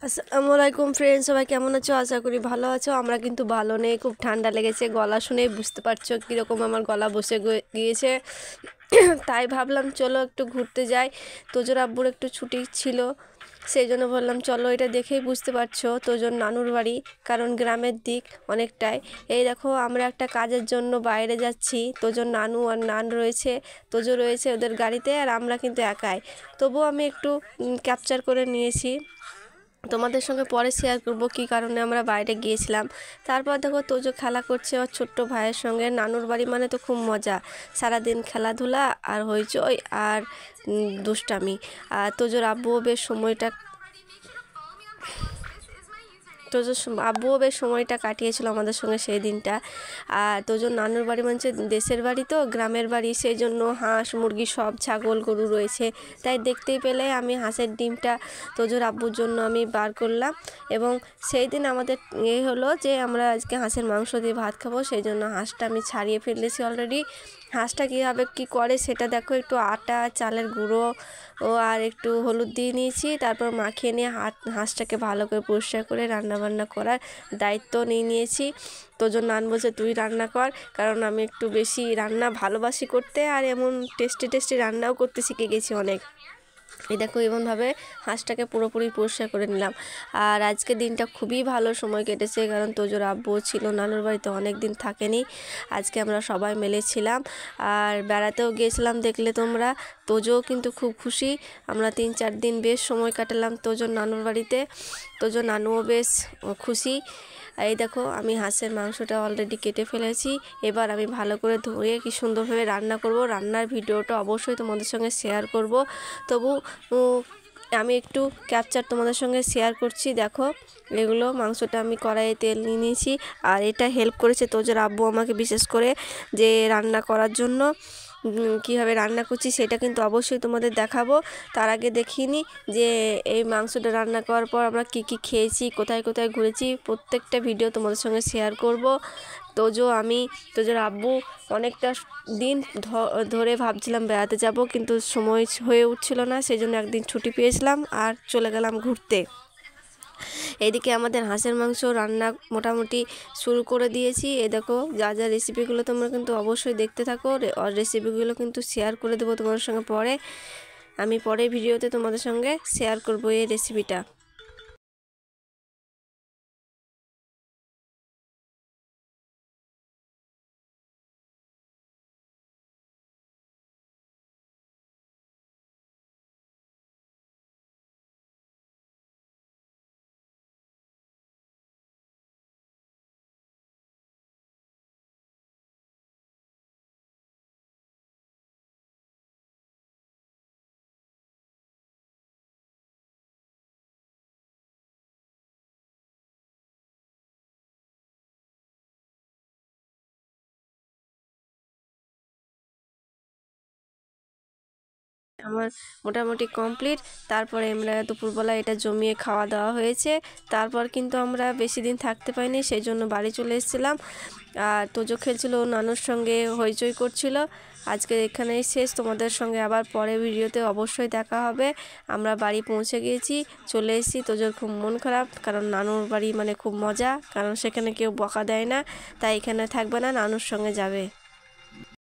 আসসালামু আলাইকুম ফ্রেন্ডস, সবাই কেমন আছো? আশা করি ভালো আছো। আমরা কিন্তু ভালো নেই, খুব ঠান্ডা লেগেছে। গলা শুনেই বুঝতে পারছো কীরকম আমার গলা বসে গিয়েছে। তাই ভাবলাম চলো একটু ঘুরতে যাই। তোজোর আব্বুর একটু ছুটি ছিল, সেই জন্য বললাম চলো। এটা দেখেই বুঝতে পারছো তোজোর নানুর বাড়ি, কারণ গ্রামের দিক অনেকটাই। এই দেখো, আমরা একটা কাজের জন্য বাইরে যাচ্ছি। তোজোর নানু আর নান রয়েছে, তোজো রয়েছে ওদের গাড়িতে, আর আমরা কিন্তু একাই। তবুও আমি একটু ক্যাপচার করে নিয়েছি, তোমাদের সঙ্গে পরে শেয়ার করব কী কারণে আমরা বাইরে গিয়েছিলাম। তারপর দেখো তোজো খেলা করছে ওর ছোট্ট ভাইয়ের সঙ্গে। নানুর বাড়ি মানে তো খুব মজা, সারাদিন খেলাধুলা আর হইচই আর দুষ্টামি। আর তোজোর আব্বুও বেশ আব্বুও বেশ সময়টা কাটিয়েছিল আমাদের সঙ্গে সেই দিনটা। আর তোজোর নানুর বাড়ি মানে দেশের বাড়ি, তো গ্রামের বাড়ি, সেই জন্য হাঁস মুরগি সব ছাগল গরু রয়েছে। তাই দেখতেই পেলে আমি হাঁসের ডিমটা তোজোর আব্বুর জন্য আমি বার করলাম। এবং সেই দিন আমাদের হলো যে আমরা আজকে হাঁসের মাংস দিয়ে ভাত খাবো, সেই জন্য হাঁসটা আমি ছাড়িয়ে ফেলেছি অলরেডি। হাঁসটা কীভাবে কী করে সেটা দেখো, একটু আটা চালের গুঁড়ো আর একটু হলুদ দিয়ে নিয়েছি। তারপর মাখিয়ে নিয়ে হাঁসটাকে ভালো করে পরিষ্কার করে রান্নাবান্না করার দায়িত্ব নিয়েছি। তোজোর নান বলছে তুই রান্না কর, কারণ আমি একটু বেশি রান্না ভালোবাসি করতে, আর এমন টেস্টি রান্নাও করতে শিখে গেছি অনেক। এই দেখো, এমনভাবে হাঁসটাকে পুরোপুরি পরিষ্কার করে নিলাম। আর আজকে দিনটা খুবই ভালো সময় কেটেছে, কারণ তোজোর আব্বু ছিল নানুর বাড়িতে, অনেক দিন থাকেনি। আজকে আমরা সবাই মিলেছিলাম আর বেড়াতেও গিয়েছিলাম, দেখলে তোমরা। তোজোও কিন্তু খুব খুশি। আমরা 3-4 দিন বেশ সময় কাটালাম তোজোর নানুর বাড়িতে। তোজোর নানুও বেশ খুশি। এই দেখো, আমি হাঁসের মাংসটা অলরেডি কেটে ফেলেছি। এবার আমি ভালো করে ধুয়ে কি সুন্দরভাবে রান্না করব। রান্নার ভিডিওটা অবশ্যই তোমাদের সঙ্গে শেয়ার করব। তবু আমি একটু ক্যাপচার তোমাদের সঙ্গে শেয়ার করছি। দেখো, এগুলো মাংসটা আমি কড়াইয়ে তেল নিয়ে নিয়েছি। আর এটা হেল্প করেছে তোজোর আব্বু আমাকে, বিশেষ করে যে রান্না করার জন্য। কীভাবে রান্না করছি সেটা কিন্তু অবশ্যই তোমাদের দেখাবো। তার আগে দেখিয়ে নিই যে এই মাংসটা রান্না করার পর আমরা কী খেয়েছি, কোথায় কোথায় ঘুরেছি, প্রত্যেকটা ভিডিও তোমাদের সঙ্গে শেয়ার করব। তোজোর আব্বু অনেকটা দিন ধরে ভাবছিলাম বেড়াতে যাব, কিন্তু সময় হয়ে উঠছিল না, সেই জন্য একদিন ছুটি পেয়েছিলাম আর চলে গেলাম ঘুরতে। এইদিকে আমাদের হাঁসের মাংস রান্না মোটামুটি শুরু করে দিয়েছি। এই দেখো, যা যা রেসিপিগুলো তোমরা কিন্তু অবশ্যই দেখতে থাকো, আর রেসিপিগুলো কিন্তু শেয়ার করে দেবো তোমাদের সঙ্গে পরে। আমি পরে ভিডিওতে তোমাদের সঙ্গে শেয়ার করবো এই রেসিপিটা। আমার মোটামুটি কমপ্লিট। তারপরে আমরা দুপুরবেলা এটা জমিয়ে খাওয়া দাওয়া হয়েছে। তারপর কিন্তু আমরা বেশি দিন থাকতে পাইনি, সেই জন্য বাড়ি চলে এসেছিলাম। আর তোজো খেলছিল নানুর সঙ্গে, হইচই করছিল। আজকে এখানেই শেষ, তোমাদের সঙ্গে আবার পরে ভিডিওতে অবশ্যই দেখা হবে। আমরা বাড়ি পৌঁছে গিয়েছি, চলে এসেছি। তোজোর খুব মন খারাপ, কারণ নানুর বাড়ি মানে খুব মজা, কারণ সেখানে কেউ বকা দেয় না। তাই এখানে থাকবে না, নানুর সঙ্গে যাবে।